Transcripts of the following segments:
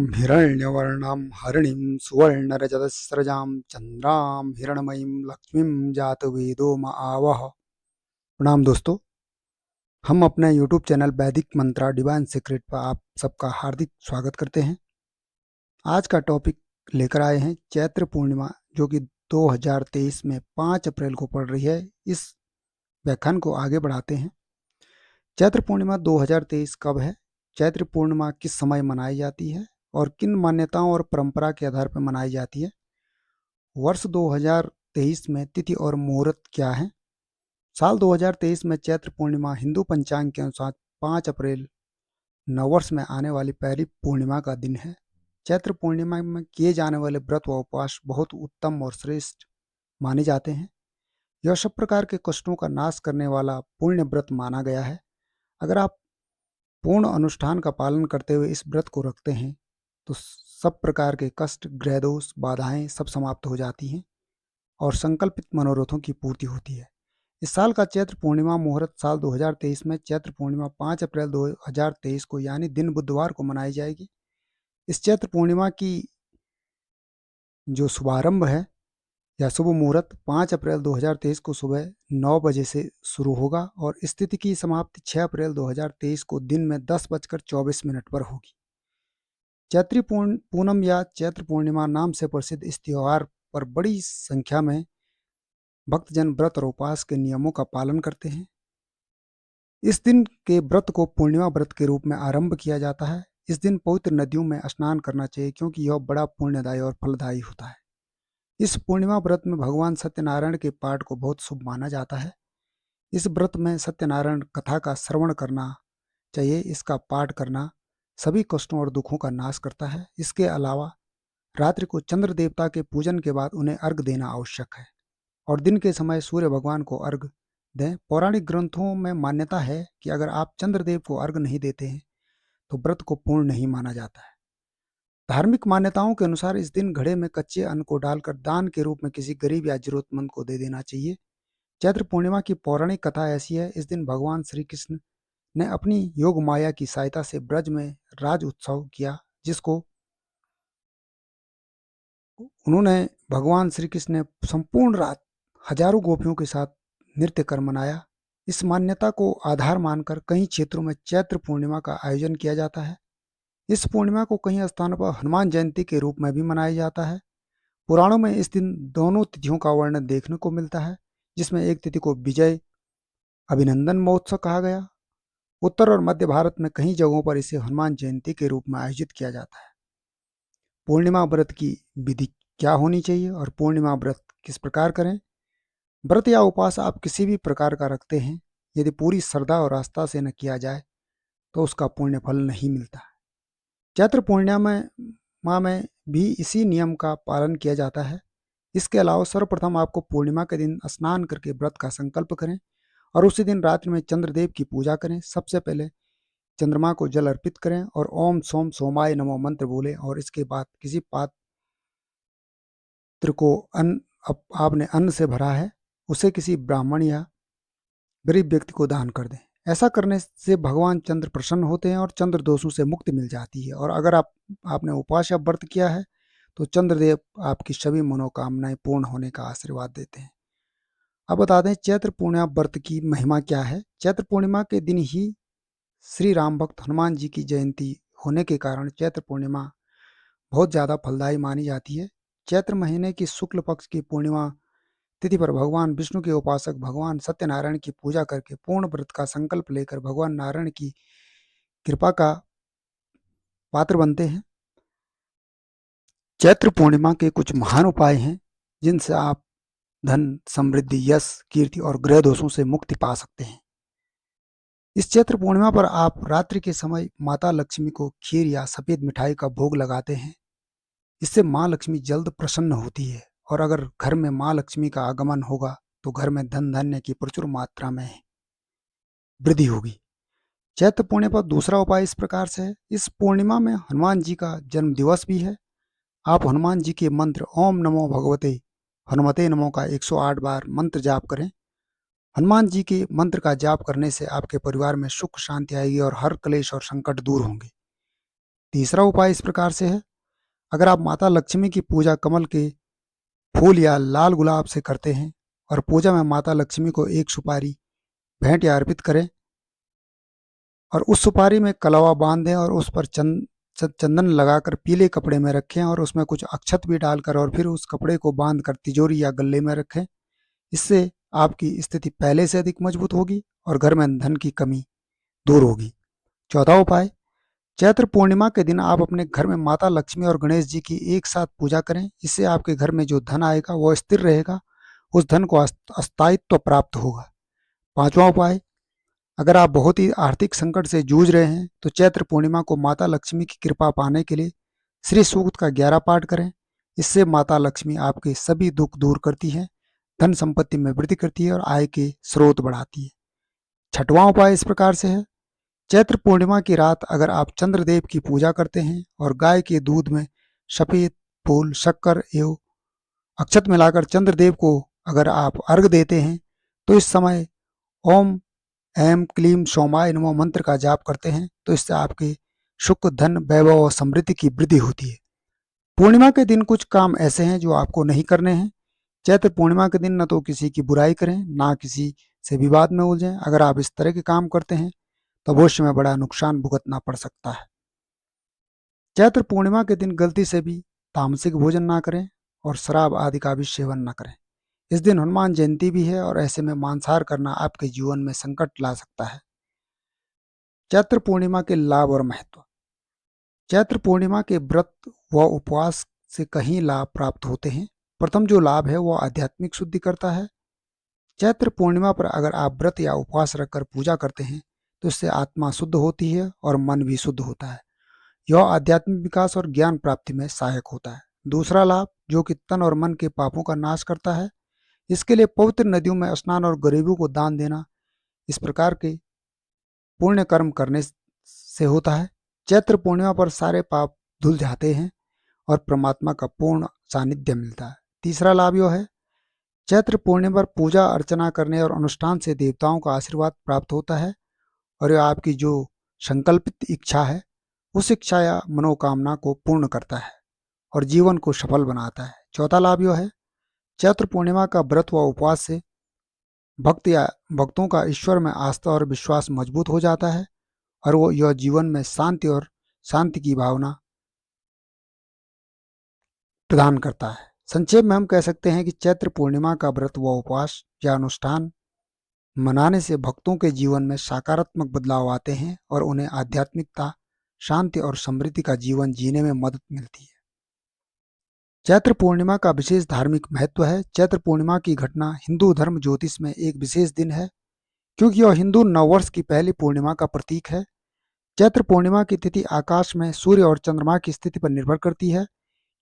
हिरण्यवर्णां हरिणीं सुवर्णरजतस्रजां चंद्रां हिरणमयीं लक्ष्मीं जातवेदो म आवह। प्रणाम दोस्तों, हम अपने यूट्यूब चैनल वैदिक मंत्रा डिवाइन सीक्रेट पर आप सबका हार्दिक स्वागत करते हैं। आज का टॉपिक लेकर आए हैं चैत्र पूर्णिमा, जो कि 2023 में 5 अप्रैल को पड़ रही है। इस व्याख्यान को आगे बढ़ाते हैं। चैत्र पूर्णिमा 2023 कब है? चैत्र पूर्णिमा किस समय मनाई जाती है और किन मान्यताओं और परंपरा के आधार पर मनाई जाती है? वर्ष 2023 में तिथि और मुहूर्त क्या है? साल 2023 में चैत्र पूर्णिमा हिंदू पंचांग के अनुसार 5 अप्रैल नववर्ष में आने वाली पहली पूर्णिमा का दिन है। चैत्र पूर्णिमा में किए जाने वाले व्रत व उपवास बहुत उत्तम और श्रेष्ठ माने जाते हैं। यह सब प्रकार के कष्टों का नाश करने वाला पुण्य व्रत माना गया है। अगर आप पूर्ण अनुष्ठान का पालन करते हुए इस व्रत को रखते हैं तो सब प्रकार के कष्ट, ग्रह दोष, बाधाएं सब समाप्त हो जाती हैं और संकल्पित मनोरथों की पूर्ति होती है। इस साल का चैत्र पूर्णिमा मुहूर्त साल 2023 में चैत्र पूर्णिमा 5 अप्रैल 2023 को यानी दिन बुधवार को मनाई जाएगी। इस चैत्र पूर्णिमा की जो शुभारंभ है या शुभ मुहूर्त 5 अप्रैल 2023 को सुबह 9 बजे से शुरू होगा और इस तिथि की समाप्ति 6 अप्रैल 2023 को दिन में 10:24 पर होगी। चैत्री पूनम या चैत्र पूर्णिमा नाम से प्रसिद्ध इस त्योहार पर बड़ी संख्या में भक्तजन व्रत और उपवास के नियमों का पालन करते हैं। इस दिन के व्रत को पूर्णिमा व्रत के रूप में आरंभ किया जाता है। इस दिन पवित्र नदियों में स्नान करना चाहिए क्योंकि यह बड़ा पुण्यदायी और फलदायी होता है। इस पूर्णिमा व्रत में भगवान सत्यनारायण के पाठ को बहुत शुभ माना जाता है। इस व्रत में सत्यनारायण कथा का श्रवण करना चाहिए। इसका पाठ करना सभी कष्टों और दुखों का नाश करता है। इसके अलावा रात्रि को चंद्र देवता के पूजन के बाद उन्हें अर्घ देना आवश्यक है और दिन के समय सूर्य भगवान को अर्घ दें। पौराणिक ग्रंथों में मान्यता है कि अगर आप चंद्रदेव को अर्घ नहीं देते हैं तो व्रत को पूर्ण नहीं माना जाता है। धार्मिक मान्यताओं के अनुसार इस दिन घड़े में कच्चे अन्न को डालकर दान के रूप में किसी गरीब या जरूरतमंद को दे देना चाहिए। चैत्र पूर्णिमा की पौराणिक कथा ऐसी है। इस दिन भगवान श्री कृष्ण ने अपनी योग माया की सहायता से ब्रज में राज उत्सव किया, जिसको उन्होंने भगवान श्री कृष्ण ने संपूर्ण रात हजारों गोपियों के साथ नृत्य कर मनाया। इस मान्यता को आधार मानकर कई क्षेत्रों में चैत्र पूर्णिमा का आयोजन किया जाता है। इस पूर्णिमा को कई स्थानों पर हनुमान जयंती के रूप में भी मनाया जाता है। पुराणों में इस दिन दोनों तिथियों का वर्णन देखने को मिलता है, जिसमें एक तिथि को विजय अभिनंदन महोत्सव कहा गया। उत्तर और मध्य भारत में कई जगहों पर इसे हनुमान जयंती के रूप में आयोजित किया जाता है। पूर्णिमा व्रत की विधि क्या होनी चाहिए और पूर्णिमा व्रत किस प्रकार करें? व्रत या उपवास आप किसी भी प्रकार का रखते हैं, यदि पूरी श्रद्धा और आस्था से न किया जाए तो उसका पुण्य फल नहीं मिलता है। चैत्र पूर्णिमा में भी इसी नियम का पालन किया जाता है। इसके अलावा सर्वप्रथम आपको पूर्णिमा के दिन स्नान करके व्रत का संकल्प करें और उसी दिन रात्रि में चंद्रदेव की पूजा करें। सबसे पहले चंद्रमा को जल अर्पित करें और ओम सोम सोमाय नमो मंत्र बोलें और इसके बाद किसी पात्र को आपने अन्न से भरा है उसे किसी ब्राह्मण या गरीब व्यक्ति को दान कर दें। ऐसा करने से भगवान चंद्र प्रसन्न होते हैं और चंद्र दोषों से मुक्ति मिल जाती है। और अगर आपने उपवास या व्रत किया है तो चंद्रदेव आपकी सभी मनोकामनाएं पूर्ण होने का आशीर्वाद देते हैं। अब बता दें चैत्र पूर्णिमा व्रत की महिमा क्या है। चैत्र पूर्णिमा के दिन ही श्री राम भक्त हनुमान जी की जयंती होने के कारण चैत्र पूर्णिमा बहुत ज़्यादा फलदायी मानी जाती है। चैत्र महीने की शुक्ल पक्ष की पूर्णिमा तिथि पर भगवान विष्णु के उपासक भगवान सत्यनारायण की पूजा करके पूर्ण व्रत का संकल्प लेकर भगवान नारायण की कृपा का पात्र बनते हैं। चैत्र पूर्णिमा के कुछ महान उपाय हैं जिनसे आप धन, समृद्धि, यश, कीर्ति और ग्रह दोषों से मुक्ति पा सकते हैं। इस चैत्र पूर्णिमा पर आप रात्रि के समय माता लक्ष्मी को खीर या सफेद मिठाई का भोग लगाते हैं। इससे माँ लक्ष्मी जल्द प्रसन्न होती है और अगर घर में माँ लक्ष्मी का आगमन होगा तो घर में धन धान्य की प्रचुर मात्रा में वृद्धि होगी। चैत्र पूर्णिमा पर दूसरा उपाय इस प्रकार से है। इस पूर्णिमा में हनुमान जी का जन्म दिवस भी है। आप हनुमान जी के मंत्र ओम नमो भगवते हनुमते नमो का 108 बार मंत्र जाप करें। हनुमान जी के मंत्र का जाप करने से आपके परिवार में सुख शांति आएगी और हर क्लेश और संकट दूर होंगे। तीसरा उपाय इस प्रकार से है, अगर आप माता लक्ष्मी की पूजा कमल के फूल या लाल गुलाब से करते हैं और पूजा में माता लक्ष्मी को एक सुपारी भेंट या अर्पित करें और उस सुपारी में कलवा बांध दें और उस पर चंदन लगाकर पीले कपड़े में रखें और उसमें कुछ अक्षत भी डालकर और फिर उस कपड़े को बांधकर तिजोरी या गल्ले में रखें। इससे आपकी स्थिति पहले से अधिक मजबूत होगी और घर में धन की कमी दूर होगी। चौथा उपाय, चैत्र पूर्णिमा के दिन आप अपने घर में माता लक्ष्मी और गणेश जी की एक साथ पूजा करें। इससे आपके घर में जो धन आएगा वो स्थिर रहेगा, उस धन को स्थायित्व प्राप्त होगा। पांचवा उपाय, अगर आप बहुत ही आर्थिक संकट से जूझ रहे हैं तो चैत्र पूर्णिमा को माता लक्ष्मी की कृपा पाने के लिए श्री सूक्त का 11 पाठ करें। इससे माता लक्ष्मी आपके सभी दुख दूर करती है, धन संपत्ति में वृद्धि करती है और आय के स्रोत बढ़ाती है। छठवां उपाय इस प्रकार से है, चैत्र पूर्णिमा की रात अगर आप चंद्रदेव की पूजा करते हैं और गाय के दूध में सफेद फूल, शक्कर एवं अक्षत मिलाकर चंद्रदेव को अगर आप अर्घ देते हैं तो इस समय ओम ऐम क्लीम सोमाय नमो मंत्र का जाप करते हैं तो इससे आपके सुख, धन, वैभव और समृद्धि की वृद्धि होती है। पूर्णिमा के दिन कुछ काम ऐसे हैं जो आपको नहीं करने हैं। चैत्र पूर्णिमा के दिन न तो किसी की बुराई करें, ना किसी से विवाद में उलझें। अगर आप इस तरह के काम करते हैं तो भविष्य में बड़ा नुकसान भुगतना पड़ सकता है। चैत्र पूर्णिमा के दिन गलती से भी तामसिक भोजन ना करें और शराब आदि का भी सेवन ना करें। इस दिन हनुमान जयंती भी है और ऐसे में मांसाहार करना आपके जीवन में संकट ला सकता है। चैत्र पूर्णिमा के लाभ और महत्व। चैत्र पूर्णिमा के व्रत व उपवास से कई लाभ प्राप्त होते हैं। प्रथम जो लाभ है वह आध्यात्मिक शुद्धि करता है। चैत्र पूर्णिमा पर अगर आप व्रत या उपवास रखकर पूजा करते हैं तो इससे आत्मा शुद्ध होती है और मन भी शुद्ध होता है। यह आध्यात्मिक विकास और ज्ञान प्राप्ति में सहायक होता है। दूसरा लाभ जो कि तन और मन के पापों का नाश करता है। इसके लिए पवित्र नदियों में स्नान और गरीबों को दान देना इस प्रकार के पुण्य कर्म करने से होता है। चैत्र पूर्णिमा पर सारे पाप धुल जाते हैं और परमात्मा का पूर्ण सानिध्य मिलता है। तीसरा लाभ यह है, चैत्र पूर्णिमा पर पूजा अर्चना करने और अनुष्ठान से देवताओं का आशीर्वाद प्राप्त होता है और यह आपकी जो संकल्पित इच्छा है उस इच्छा या मनोकामना को पूर्ण करता है और जीवन को सफल बनाता है। चौथा लाभ यह है, चैत्र पूर्णिमा का व्रत व उपवास से भक्त या भक्तों का ईश्वर में आस्था और विश्वास मजबूत हो जाता है और वो यह जीवन में शांति की भावना प्रदान करता है। संक्षेप में हम कह सकते हैं कि चैत्र पूर्णिमा का व्रत व उपवास या अनुष्ठान मनाने से भक्तों के जीवन में सकारात्मक बदलाव आते हैं और उन्हें आध्यात्मिकता, शांति और समृद्धि का जीवन जीने में मदद मिलती है। चैत्र पूर्णिमा का विशेष धार्मिक महत्व है। चैत्र पूर्णिमा की घटना हिंदू धर्म ज्योतिष में एक विशेष दिन है क्योंकि यह हिंदू नववर्ष की पहली पूर्णिमा का प्रतीक है। चैत्र पूर्णिमा की तिथि आकाश में सूर्य और चंद्रमा की स्थिति पर निर्भर करती है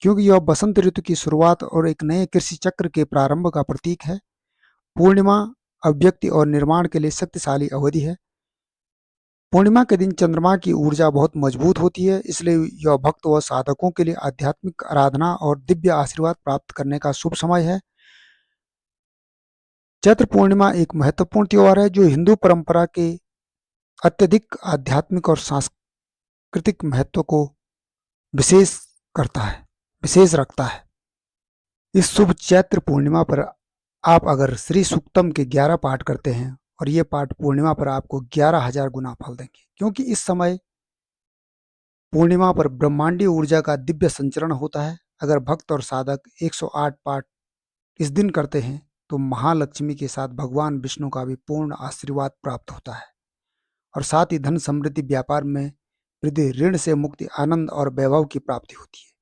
क्योंकि यह बसंत ऋतु की शुरुआत और एक नए कृषि चक्र के प्रारंभ का प्रतीक है। पूर्णिमा अभिव्यक्ति और निर्माण के लिए शक्तिशाली अवधि है। पूर्णिमा के दिन चंद्रमा की ऊर्जा बहुत मजबूत होती है, इसलिए यह भक्त व साधकों के लिए आध्यात्मिक आराधना और दिव्य आशीर्वाद प्राप्त करने का शुभ समय है। चैत्र पूर्णिमा एक महत्वपूर्ण त्योहार है जो हिंदू परंपरा के अत्यधिक आध्यात्मिक और सांस्कृतिक महत्व को विशेष करता है, विशेष रखता है। इस शुभ चैत्र पूर्णिमा पर आप अगर श्री सूक्तम के 11 पाठ करते हैं और ये पाठ पूर्णिमा पर आपको 11,000 गुना फल देंगे क्योंकि इस समय पूर्णिमा पर ब्रह्मांडीय ऊर्जा का दिव्य संचरण होता है। अगर भक्त और साधक 108 पाठ इस दिन करते हैं तो महालक्ष्मी के साथ भगवान विष्णु का भी पूर्ण आशीर्वाद प्राप्त होता है और साथ ही धन, समृद्धि, व्यापार में वृद्धि, ऋण से मुक्ति, आनंद और वैभव की प्राप्ति होती है।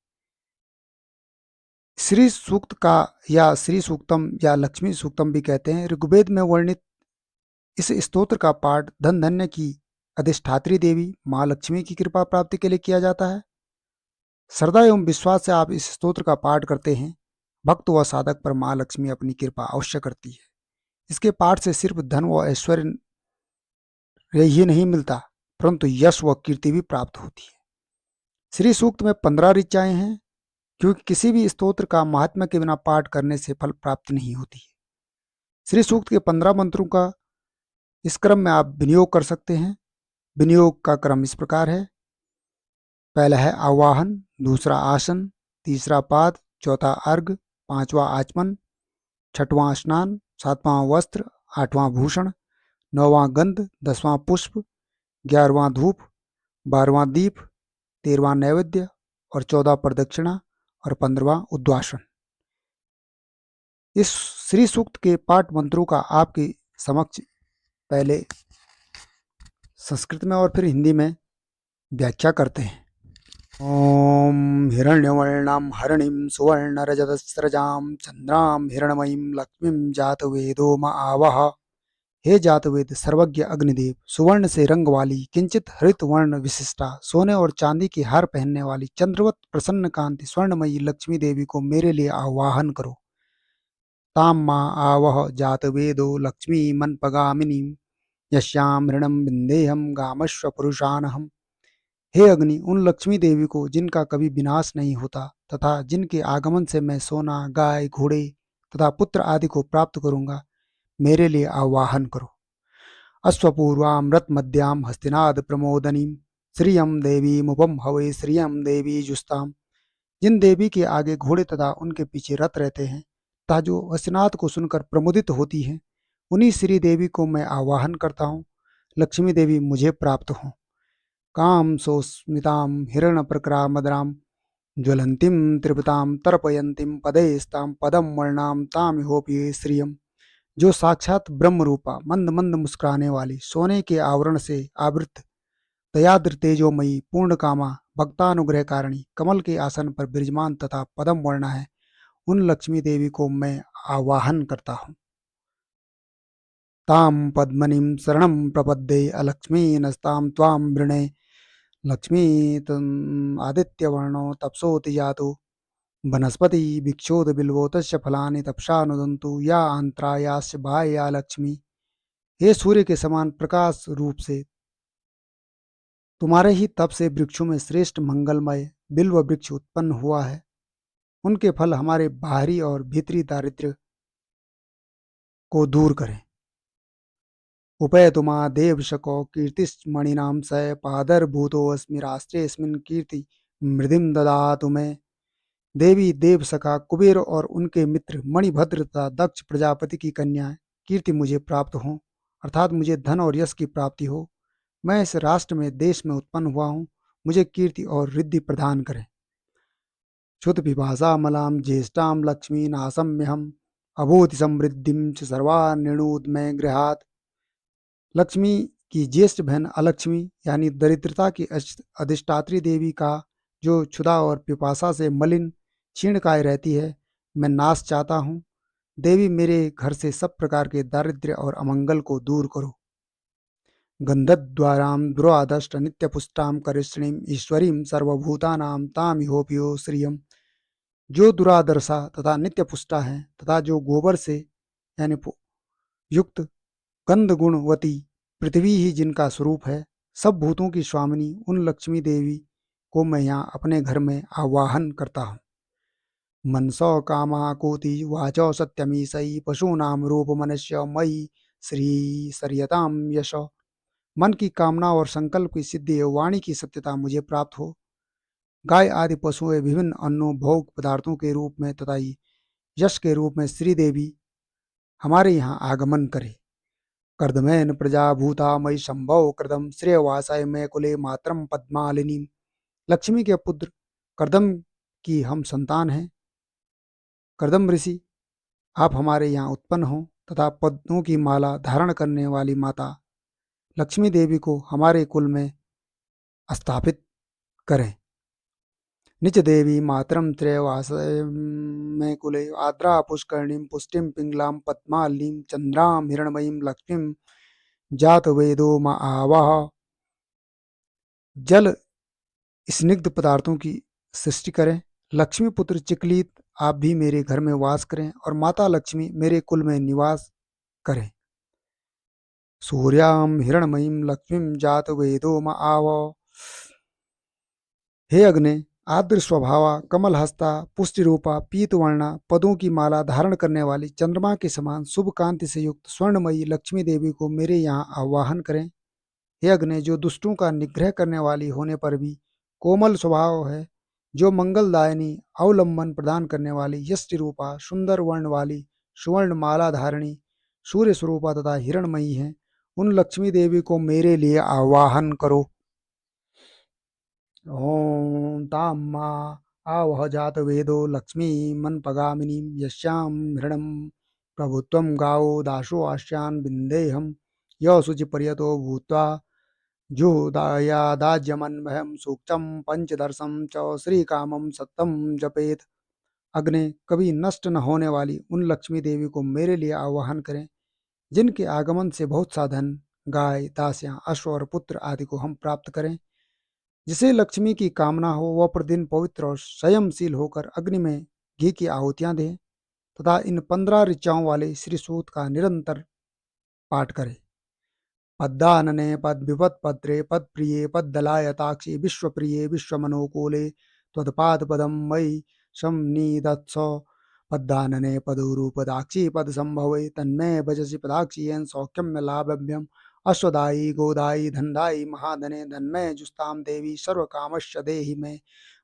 श्री सूक्त का या श्री सूक्तम या लक्ष्मी सूक्तम भी कहते हैं, ऋग्वेद में वर्णित इस स्तोत्र का पाठ धन धान्य की अधिष्ठात्री देवी माँ लक्ष्मी की कृपा प्राप्ति के लिए किया जाता है। श्रद्धा एवं विश्वास से आप इस स्तोत्र का पाठ करते हैं, भक्त व साधक पर माँ लक्ष्मी अपनी कृपा अवश्य करती है। इसके पाठ से सिर्फ धन व ऐश्वर्य ही नहीं मिलता परंतु यश व कीर्ति भी प्राप्त होती है। श्री सूक्त में 15 ऋचाएं हैं क्योंकि किसी भी स्तोत्र का महात्म्य के बिना पाठ करने से फल प्राप्त नहीं होती है। श्री सूक्त के 15 मंत्रों का इस क्रम में आप विनियोग कर सकते हैं। विनियोग का क्रम इस प्रकार है, पहला है आवाहन, दूसरा आसन, तीसरा पाद, चौथा अर्घ, पांचवा आचमन, छठवां स्नान, सातवां वस्त्र, आठवां भूषण, नौवां गंध, 10वां पुष्प, 11वां धूप, 12वां दीप, 13वां नैवेद्य और 14 प्रदक्षिणा और 15वां उद्वासन। इस श्री सूक्त के पाठ मंत्रों का आपके समक्ष पहले संस्कृत में और फिर हिंदी में व्याख्या करते हैं। ओम हिरण्यवर्णां हरिणीं सुवर्णरजतस्रजां चंद्रां हिरणमयीं लक्ष्मीं जातवेदो म आवह। हे जातवेद सर्वज्ञ अग्निदेव, सुवर्ण से रंग वाली किंचित हरित वर्ण विशिष्टा सोने और चांदी के हार पहनने वाली चंद्रवत प्रसन्न कांति स्वर्णमयी लक्ष्मी देवी को मेरे लिए आवाहन करो। तां मा आवह जातवेदो लक्ष्मी मनपगामिनीं यस्यां ऋणं विन्देहं गामश्व पुरुषानहम्। हे अग्नि, उन लक्ष्मी देवी को जिनका कभी विनाश नहीं होता तथा जिनके आगमन से मैं सोना, गाय, घोड़े तथा पुत्र आदि को प्राप्त करूंगा, मेरे लिए आवाहन करो। अश्वपूर्वामृतमद्यां हस्तिनाद प्रमोदनीं श्रियं देवीमुपम हवे श्रियं देवी जुस्ताम। जिन देवी के आगे घोड़े तथा उनके पीछे रथ रहते हैं तथा जो हस्तिनाद को सुनकर प्रमुदित होती हैं, उन्हीं श्री देवी को मैं आवाहन करता हूँ। लक्ष्मी देवी मुझे प्राप्त हों। काम सोस्मितां हिरण प्रकरा मदरां ज्वलंतीं त्रिपतां तर्पयंतीं पदैस्तां पदम वर्णां तामिहोपि श्रियम्। जो साक्षात ब्रह्म रूपा मंद मंद मुस्कुराने वाली सोने के आवरण से आवृत दयाद्र तेजोमयी पूर्ण कामा भक्तानुग्रह कारिणी कमल के आसन पर विराजमान तथा पदम वर्णा है, उन लक्ष्मी देवी को मैं आवाहन करता हूँ। ताम पद्मनीं शरणं प्रपद्ये अलक्ष्मी नस्तां त्वां वृणे लक्ष्मी आदित्यवर्णो तपसोति जातु वनस्पति भिक्षोद बिल्वो तस्य फलानि तपसा नुदन्तु या अंतरायास्य बाह्या लक्ष्मी। हे सूर्य के समान प्रकाश रूप से तुम्हारे ही तप से वृक्षों में श्रेष्ठ मंगलमय बिल्व वृक्ष उत्पन्न हुआ है। उनके फल हमारे बाहरी और भीतरी दारिद्र्य को दूर करें। उपैतुमा देवशको कीर्तिमणिनां स पादरभूतोऽस्मि राष्ट्रेऽस्मिन् कीर्ति मृदिं ददातु मे। देवी देव सखा कुबेर और उनके मित्र मणिभद्र तथा दक्ष प्रजापति की कन्या कीर्ति मुझे प्राप्त हो, अर्थात मुझे धन और यश की प्राप्ति हो। मैं इस राष्ट्र में देश में उत्पन्न हुआ हूँ, मुझे कीर्ति और रिद्धि प्रदान करें। क्षुत पिपासा मलाम ज्येष्ठां लक्ष्मी नासम्यहम अभूति समृद्धिम च सर्वान्यूद में गृहात। लक्ष्मी की ज्येष्ठ बहन अलक्ष्मी यानी दरिद्रता की अधिष्ठात्री देवी का जो क्षुधा और पिपासा से मलिन क्षीणकाय रहती है, मैं नाश चाहता हूँ। देवी मेरे घर से सब प्रकार के दारिद्र्य और अमंगल को दूर करो। गंधद्वारां दुरादष्ट नित्यपुष्टां करिष्णीं ईश्वरीं सर्वभूतानां तामिहोप्यो श्रियम्। जो दुरादर्शा तथा नित्यपुष्टा है तथा जो गोबर से यानी युक्त गंध गुणवती पृथ्वी ही जिनका स्वरूप है, सब भूतों की स्वामिनी उन लक्ष्मी देवी को मैं यहाँ अपने घर में आवाहन करता हूँ। मनसो कामाकोति वाचो सत्यमीसई पशूनाम रूप मनुष्य मई श्री सरियताम यश। मन की कामना और संकल्प की सिद्धि एवं वाणी की सत्यता मुझे प्राप्त हो। गाय आदि पशुएं विभिन्न अन्नों भोग पदार्थों के रूप में तथा यश के रूप में श्री देवी हमारे यहाँ आगमन करे। कर्दमेन प्रजा भूता मई संभव कर्दम श्रेयवासाय मैं कुले मातरम पद्मालिनी। लक्ष्मी के पुत्र कर्दम की हम संतान हैं। कर्दम ऋषि, आप हमारे यहाँ उत्पन्न हो तथा पद्मों की माला धारण करने वाली माता लक्ष्मी देवी को हमारे कुल में स्थापित करें। निच देवी मातरम त्रयवासाय में कुले आद्रा पुष्करणीं पुष्टिं पिंगलां पद्मालिनीं चंद्रां हिरणमयीं लक्ष्मीं जात वेदो म आवाह। जल स्निग्ध पदार्थों की सृष्टि करें। लक्ष्मी पुत्र चिकलित आप भी मेरे घर में वास करें और माता लक्ष्मी मेरे कुल में निवास करें। सूर्यां हिरणमयीं लक्ष्मीं जात वेदो म आवह। हे अग्नि, आर्द्र स्वभावा कमल हस्ता पुष्टि रूपा पीतवर्णा पदों की माला धारण करने वाली चंद्रमा के समान शुभ कांति से युक्त स्वर्णमयी लक्ष्मी देवी को मेरे यहाँ आवाहन करें। हे अग्नि, जो दुष्टों का निग्रह करने वाली होने पर भी कोमल स्वभाव है, जो मंगलदायिनी, अवलंबन प्रदान करने वाली, यष्टि रूपा, सुंदर वर्ण वाली, सुवर्ण माला धारिणी, सूर्य स्वरूपा तथा हिरणमयी है, उन लक्ष्मी देवी को मेरे लिए आवाहन करो। ओम ताम माँ आवह जात वेदो लक्ष्मी मनपगामिनी यस्याम हृणम प्रभुत्वम गावो दासो आश्यान बिंदेहम य शुचि पर्यतो भूत्वा जुहुदायादाज्यमन्वहं सूक्तं पंचदर्शम च श्रीकामं सत्यम जपेत। अग्नि, कभी नष्ट न होने वाली उन लक्ष्मी देवी को मेरे लिए आवाहन करें, जिनके आगमन से बहुत सा धन, गाय, दासियां, अश्व और पुत्र आदि को हम प्राप्त करें। जिसे लक्ष्मी की कामना हो वह प्रतिदिन पवित्र और संयमशील होकर अग्नि में घी की आहुतियां दे तथा इन 15 ऋचाओं वाले श्री सूक्त का निरंतर पाठ करे। पद्दानने पद विपद पत्रे पद प्रिये पद दलायताक्षी विश्व प्रिये विश्व मनोकूले त्वत्पाद पदम मयि संनिधत्स पद्दानने पदूरूपदाक्षी पद संभवे तन्मे भजसि पदाक्षी येन सौख्यम लाभभ्यम अश्वदायी गोदायी धनदायी महाधने धन्मय जुस्ताम देवी सर्व कामश्च देहि मे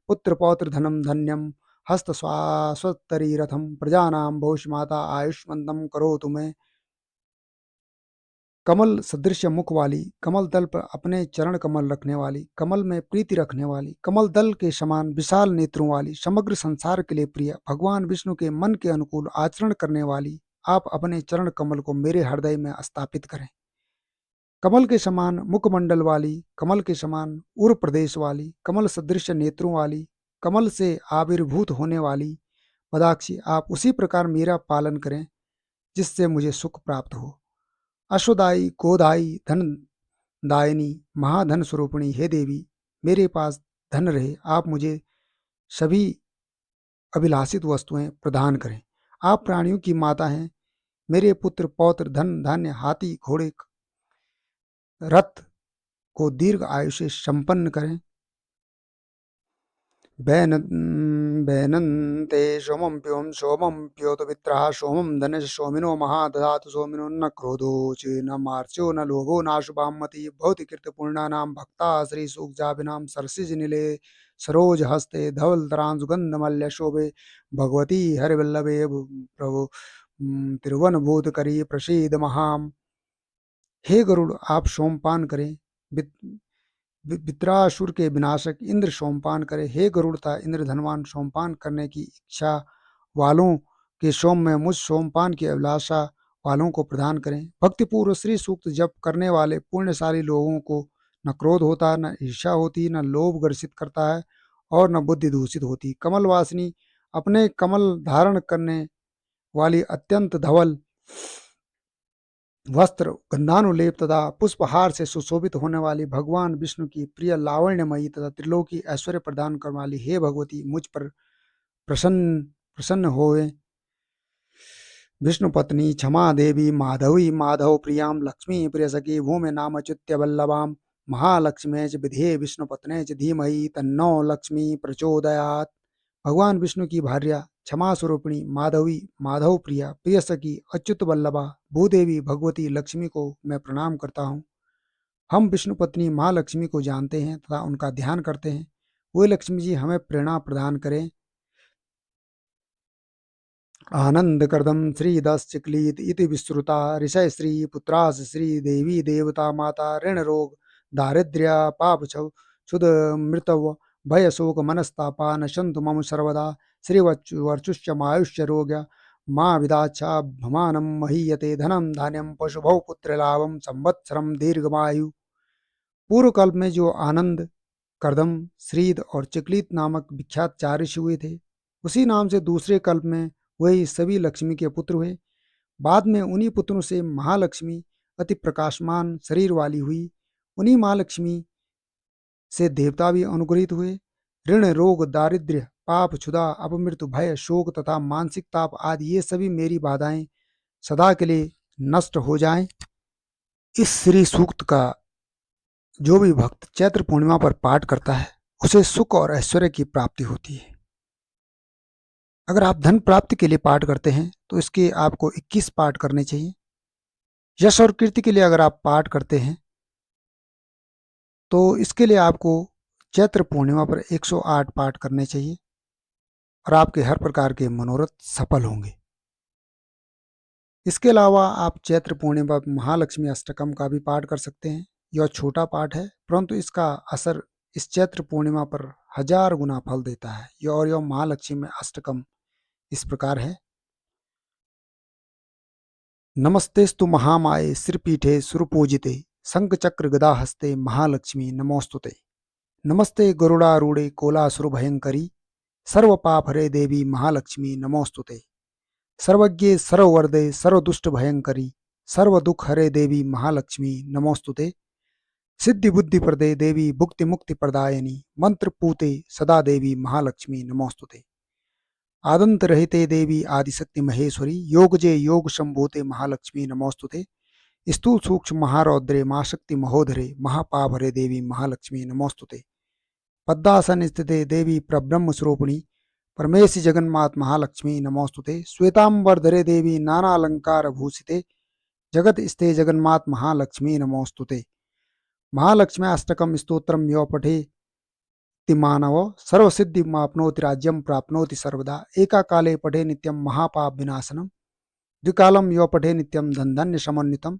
पुत्र पौत्र धनम धन्यम हस्त स्वास्वतरी रथम प्रजानाम भविष्यमाता आयुष्मंतम करोतु मे। कमल सदृश मुख वाली, कमल दल पर अपने चरण कमल रखने वाली, कमल में प्रीति रखने वाली, कमल दल के समान विशाल नेत्रों वाली, समग्र संसार के लिए प्रिय, भगवान विष्णु के मन के अनुकूल आचरण करने वाली, आप अपने चरण कमल को मेरे हृदय में स्थापित करें। कमल के समान मुखमंडल वाली, कमल के समान उर प्रदेश वाली, कमल सदृश नेत्रों वाली, कमल से आविर्भूत होने वाली पदाक्षी, आप उसी प्रकार मेरा पालन करें जिससे मुझे सुख प्राप्त हो। अश्वदायी गोदायी धन दायिनी महाधन स्वरूपिणी हे देवी, मेरे पास धन रहे, आप मुझे सभी अभिलाषित वस्तुएं प्रदान करें। आप प्राणियों की माता हैं, मेरे पुत्र पौत्र धन धान्य हाथी घोड़े रथ को दीर्घ आयु से संपन्न करें। बैनन्ते सोमं प्योम सोमं प्योत पित्रः सोमं धनस्य सोमिनो महादधातु सोमिनो न क्रोधोच न मार्च्यो न लोभो नाशुभां मति भवति कीर्तिपूर्णानां भक्ता श्रीसूक्ताभिनां सरसिजनिले सरोज हस्ते धवलतरां शोभे भगवती हरिवल्लभे प्रभु तिरुवनभूतकरी प्रसीद महाम। हे गरुड़, आप सोमपान करें। वित्रासुर के विनाशक इंद्र सोमपान करे। हे गरुड़ता इंद्र धनवान सोमपान करने की इच्छा वालों के सोम में मुझ सोमपान की अभिलाषा वालों को प्रदान करें। भक्तिपूर्व श्री सूक्त जप करने वाले पुण्यशाली लोगों को न क्रोध होता, न ईर्ष्या होती, न लोभ ग्रसित करता है और न बुद्धि दूषित होती। कमल वासिनी, अपने कमल धारण करने वाली अत्यंत धवल वस्त्र, गंधानुलेप तथा पुष्पहार से सुशोभित होने वाली भगवान विष्णु की प्रिय लावण्यमयी तथा त्रिलोकी ऐश्वर्य प्रदान करने वाली हे भगवती, मुझ पर प्रसन्न प्रसन्न होए। विष्णु पत्नी क्षमा देवी माधवी माधव प्रियाम लक्ष्मी प्रिय सखी भूमि नाम अच्युत्य वल्लभाम महालक्ष्मी च विधे विष्णु पत्ने च धीमहि तन्नो लक्ष्मी प्रचोदयात्। भगवान विष्णु की भार्या क्षमा स्वरूपिणी माधवी माधव प्रिया प्रिय सखी अच्युत वल्लभा भूदेवी भगवती लक्ष्मी को मैं प्रणाम करता हूँ। हम विष्णु पत्नी माँ लक्ष्मी को जानते हैं तथा उनका ध्यान करते हैं। वे लक्ष्मी जी हमें प्रेरणा प्रदान करें। आनंद करदम श्री दस चिकलित इति विस्तृता ऋषय श्री पुत्रास श्री देवी देवता माता ऋण रोग दारिद्र्य पाप क्षुद मृतव भय शोक मनस्तापा नशंतु मम सर्वदा श्री वर्चुश्च मायुष्य रोग्य माँ विदाच्छा भमानम महीयते धनम धान्यम पशुभौ पुत्र लाभम संवत्सरम दीर्घमायु। पूर्व कल्प में जो आनंद करदम श्रीद और चिकलित नामक विख्यात चार ऋषि हुए थे, उसी नाम से दूसरे कल्प में वही सभी लक्ष्मी के पुत्र हुए। बाद में उन्हीं पुत्रों से महालक्ष्मी अति प्रकाशमान शरीर वाली हुई। उन्हीं महालक्ष्मी से देवता भी अनुग्रहित हुए। ऋण रोग दारिद्र्य पाप क्षुधा अपमृत्यु भय शोक तथा मानसिक ताप आदि ये सभी मेरी बाधाएं सदा के लिए नष्ट हो जाएं। इस श्री सूक्त का जो भी भक्त चैत्र पूर्णिमा पर पाठ करता है उसे सुख और ऐश्वर्य की प्राप्ति होती है। अगर आप धन प्राप्ति के लिए पाठ करते हैं तो इसके आपको 21 पाठ करने चाहिए। यश और कीर्ति के लिए अगर आप पाठ करते हैं तो इसके लिए आपको चैत्र पूर्णिमा पर 108 पाठ करने चाहिए और आपके हर प्रकार के मनोरथ सफल होंगे। इसके अलावा आप चैत्र पूर्णिमा पर महालक्ष्मी अष्टकम का भी पाठ कर सकते हैं। यह छोटा पाठ है, परंतु इसका असर इस चैत्र पूर्णिमा पर 1000 गुना फल देता है। यह महालक्ष्मी अष्टकम इस प्रकार है। नमस्तेस्तु महामाये श्रीपीठे सुरपूजिते शंखचक्र गदा हस्ते महालक्ष्मी नमोस्तुते। नमस्ते गरुड़ारूढ़े कोलासुर भयंकरी सर्व पाप हरे देवी महालक्ष्मी नमोस्तुते। सर्वज्ञे सर्ववरदे सर्वदुष्ट भयंकरी सर्व दुख हरे देवी महालक्ष्मी नमोस्तुते। सिद्धि बुद्धि प्रदे देवी भुक्ति मुक्ति प्रदायनी मंत्र पूते सदा देवी महालक्ष्मी नमोस्तुते। आदंत रहिते देवी आदिशक्ति महेश्वरी योगजे योग शंभूते महालक्ष्मी नमोस्तुते। स्थूल सूक्ष्म महारौद्रे माँ शक्ति महोदरे महापाभरे देवी महालक्ष्मी नमोस्तुते। पद्मासन स्थिते देवी प्रब्रह्म स्वरूपिणी परमेशि जगन्मात महालक्ष्मी नमोस्तुते। श्वेतांबरधरे देवी नाना अलंकार भूषिते जगत स्थे जगन्मात महालक्ष्मी नमोस्तुते। महालक्ष्मी अष्टकम स्तोत्रम यो पठे मानव सर्वसिद्धि माप्नोति राज्यम प्राप्नोति सर्वदा। एका काले पठे नित्यम महापाप विनाशनम द्विकालम यो पठे नित्यम धनधन्य समन्वितम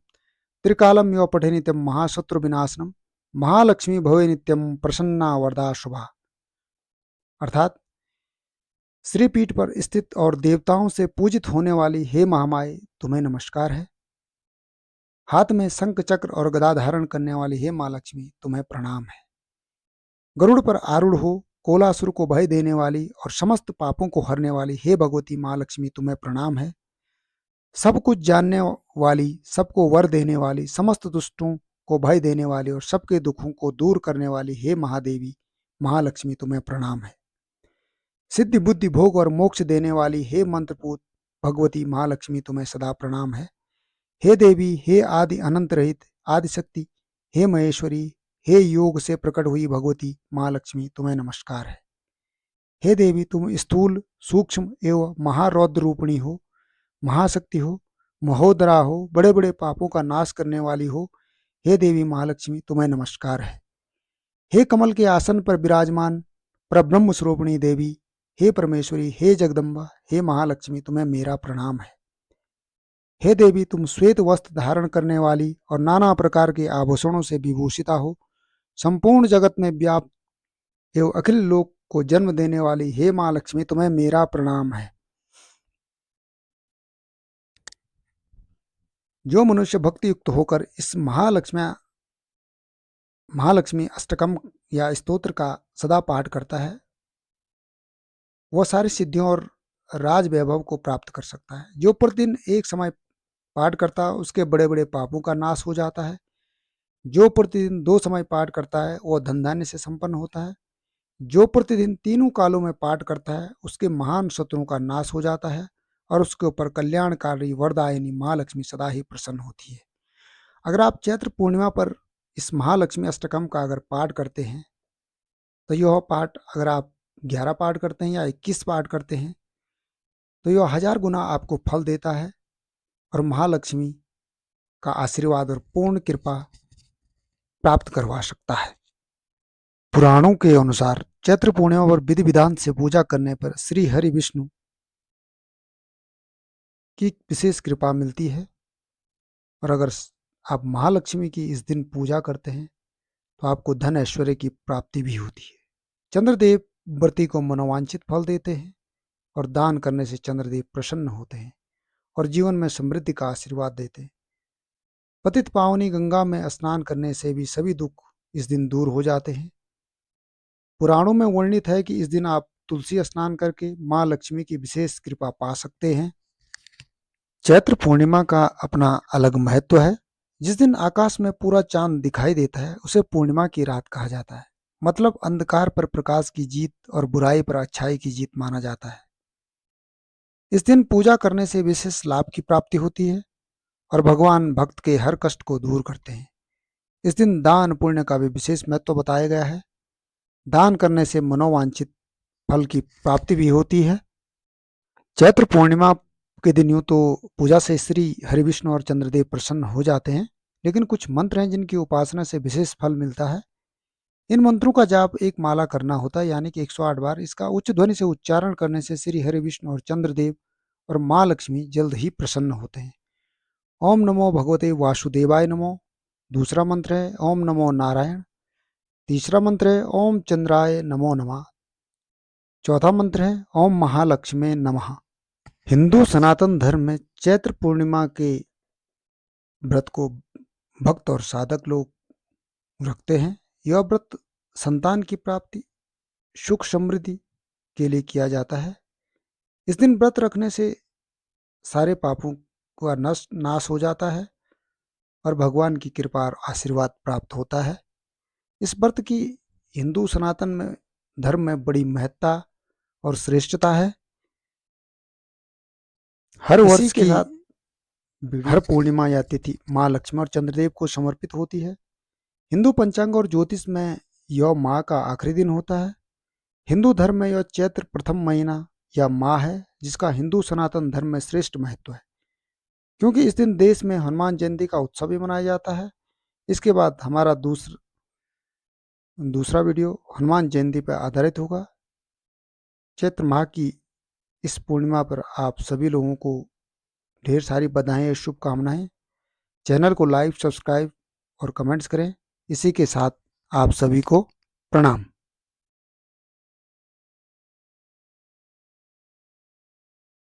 त्रिकालम यो पठे नित्यम महाशत्रु विनाशनम महालक्ष्मी भवे नित्यम प्रसन्ना वरदा शुभा। अर्थात श्रीपीठ पर स्थित और देवताओं से पूजित होने वाली हे महामाये तुम्हें नमस्कार है। हाथ में शंख चक्र और गदा धारण करने वाली हे माँ लक्ष्मी तुम्हें प्रणाम है। गरुड़ पर आरूढ़ हो कोलासुर को भय देने वाली और समस्त पापों को हरने वाली हे भगवती माँ लक्ष्मी तुम्हें प्रणाम है। सब कुछ जानने वाली सबको वर देने वाली समस्त दुष्टों को भय देने वाली और सबके दुखों को दूर करने वाली हे महादेवी महालक्ष्मी तुम्हें प्रणाम है। सिद्धि बुद्धि भोग और मोक्ष देने वाली हे मंत्रपूत भगवती महालक्ष्मी तुम्हें सदा प्रणाम है। हे देवी हे आदि अनंत रहित आदिशक्ति हे महेश्वरी हे योग से प्रकट हुई भगवती महालक्ष्मी तुम्हें नमस्कार है। हे देवी तुम स्थूल सूक्ष्म एवं महारौद्र रूपिणी हो महाशक्ति हो महोदरा हो बड़े बड़े पापों का नाश करने वाली हो। हे देवी महालक्ष्मी तुम्हें नमस्कार है। हे कमल के आसन पर विराजमान परब्रह्म स्वरूपिणी देवी हे परमेश्वरी हे जगदम्बा हे महालक्ष्मी तुम्हें मेरा प्रणाम है। हे देवी तुम श्वेत वस्त्र धारण करने वाली और नाना प्रकार के आभूषणों से विभूषिता हो संपूर्ण जगत में व्याप्त एवं अखिल लोक को जन्म देने वाली हे माँ लक्ष्मी तुम्हें मेरा प्रणाम है। जो मनुष्य भक्ति युक्त होकर इस महालक्ष्मी अष्टकम या स्तोत्र का सदा पाठ करता है वह सारी सिद्धियों और राज वैभव को प्राप्त कर सकता है। जो प्रतिदिन एक समय पाठ करता है उसके बड़े बड़े पापों का नाश हो जाता है। जो प्रतिदिन 2 समय पाठ करता है वह धन धान्य से संपन्न होता है। जो प्रतिदिन तीनों कालों में पाठ करता है उसके महान शत्रुओं का नाश हो जाता है और उसके ऊपर कल्याणकारी वरदायिनी महालक्ष्मी सदा ही प्रसन्न होती है। अगर आप चैत्र पूर्णिमा पर इस महालक्ष्मी अष्टकम का अगर पाठ करते हैं तो यह पाठ अगर आप 11 पाठ करते हैं या 21 पाठ करते हैं तो यह 1000 गुना आपको फल देता है और महालक्ष्मी का आशीर्वाद और पूर्ण कृपा प्राप्त करवा सकता है। पुराणों के अनुसार चैत्र पूर्णिमा पर विधि विधान से पूजा करने पर श्री हरि विष्णु की विशेष कृपा मिलती है और अगर आप महालक्ष्मी की इस दिन पूजा करते हैं तो आपको धन ऐश्वर्य की प्राप्ति भी होती है। चंद्रदेव व्रती को मनोवांछित फल देते हैं और दान करने से चंद्रदेव प्रसन्न होते हैं और जीवन में समृद्धि का आशीर्वाद देते हैं। पतित पावनी गंगा में स्नान करने से भी सभी दुख इस दिन दूर हो जाते हैं। पुराणों में वर्णित है कि इस दिन आप तुलसी स्नान करके माँ लक्ष्मी की विशेष कृपा पा सकते हैं। चैत्र पूर्णिमा का अपना अलग महत्व है। जिस दिन आकाश में पूरा चांद दिखाई देता है उसे पूर्णिमा की रात कहा जाता है। मतलब अंधकार पर प्रकाश की जीत और बुराई पर अच्छाई की जीत माना जाता है। इस दिन पूजा करने से विशेष लाभ की प्राप्ति होती है और भगवान भक्त के हर कष्ट को दूर करते हैं। इस दिन दान पुण्य का भी विशेष महत्व बताया गया है। दान करने से मनोवांछित फल की प्राप्ति भी होती है। चैत्र पूर्णिमा के दिन यूँ तो पूजा से श्री हरि विष्णु और चंद्रदेव प्रसन्न हो जाते हैं, लेकिन कुछ मंत्र हैं जिनकी उपासना से विशेष फल मिलता है। इन मंत्रों का जाप एक माला करना होता है, यानी कि 108 बार। इसका उच्च ध्वनि से उच्चारण करने से श्री हरि विष्णु और चंद्रदेव और माँ लक्ष्मी जल्द ही प्रसन्न होते हैं। ओम नमो भगवते वासुदेवाय नमो। दूसरा मंत्र है ओम नमो नारायण। तीसरा मंत्र है ओम चंद्राय नमो नमः। चौथा मंत्र है ओम महालक्ष्मी नमः। हिंदू सनातन धर्म में चैत्र पूर्णिमा के व्रत को भक्त और साधक लोग रखते हैं। यह व्रत संतान की प्राप्ति, सुख समृद्धि के लिए किया जाता है। इस दिन व्रत रखने से सारे पापों का नाश हो जाता है और भगवान की कृपा और आशीर्वाद प्राप्त होता है। इस व्रत की हिंदू सनातन में धर्म में बड़ी महत्ता और श्रेष्ठता है। हर इसी वर्ष के की साथ हर पूर्णिमा या तिथि माँ लक्ष्मी और चंद्रदेव को समर्पित होती है। हिंदू पंचांग और ज्योतिष में यह माह का आखिरी दिन होता है। हिंदू धर्म में यह चैत्र प्रथम महीना या माह है, जिसका हिंदू सनातन धर्म में श्रेष्ठ महत्व है, क्योंकि इस दिन देश में हनुमान जयंती का उत्सव भी मनाया जाता है। इसके बाद हमारा दूसरा वीडियो हनुमान जयंती पर आधारित होगा। चैत्र माह की इस पूर्णिमा पर आप सभी लोगों को ढेर सारी बधाएं और शुभकामनाएं। चैनल को लाइक, सब्सक्राइब और कमेंट्स करें। इसी के साथ आप सभी को प्रणाम।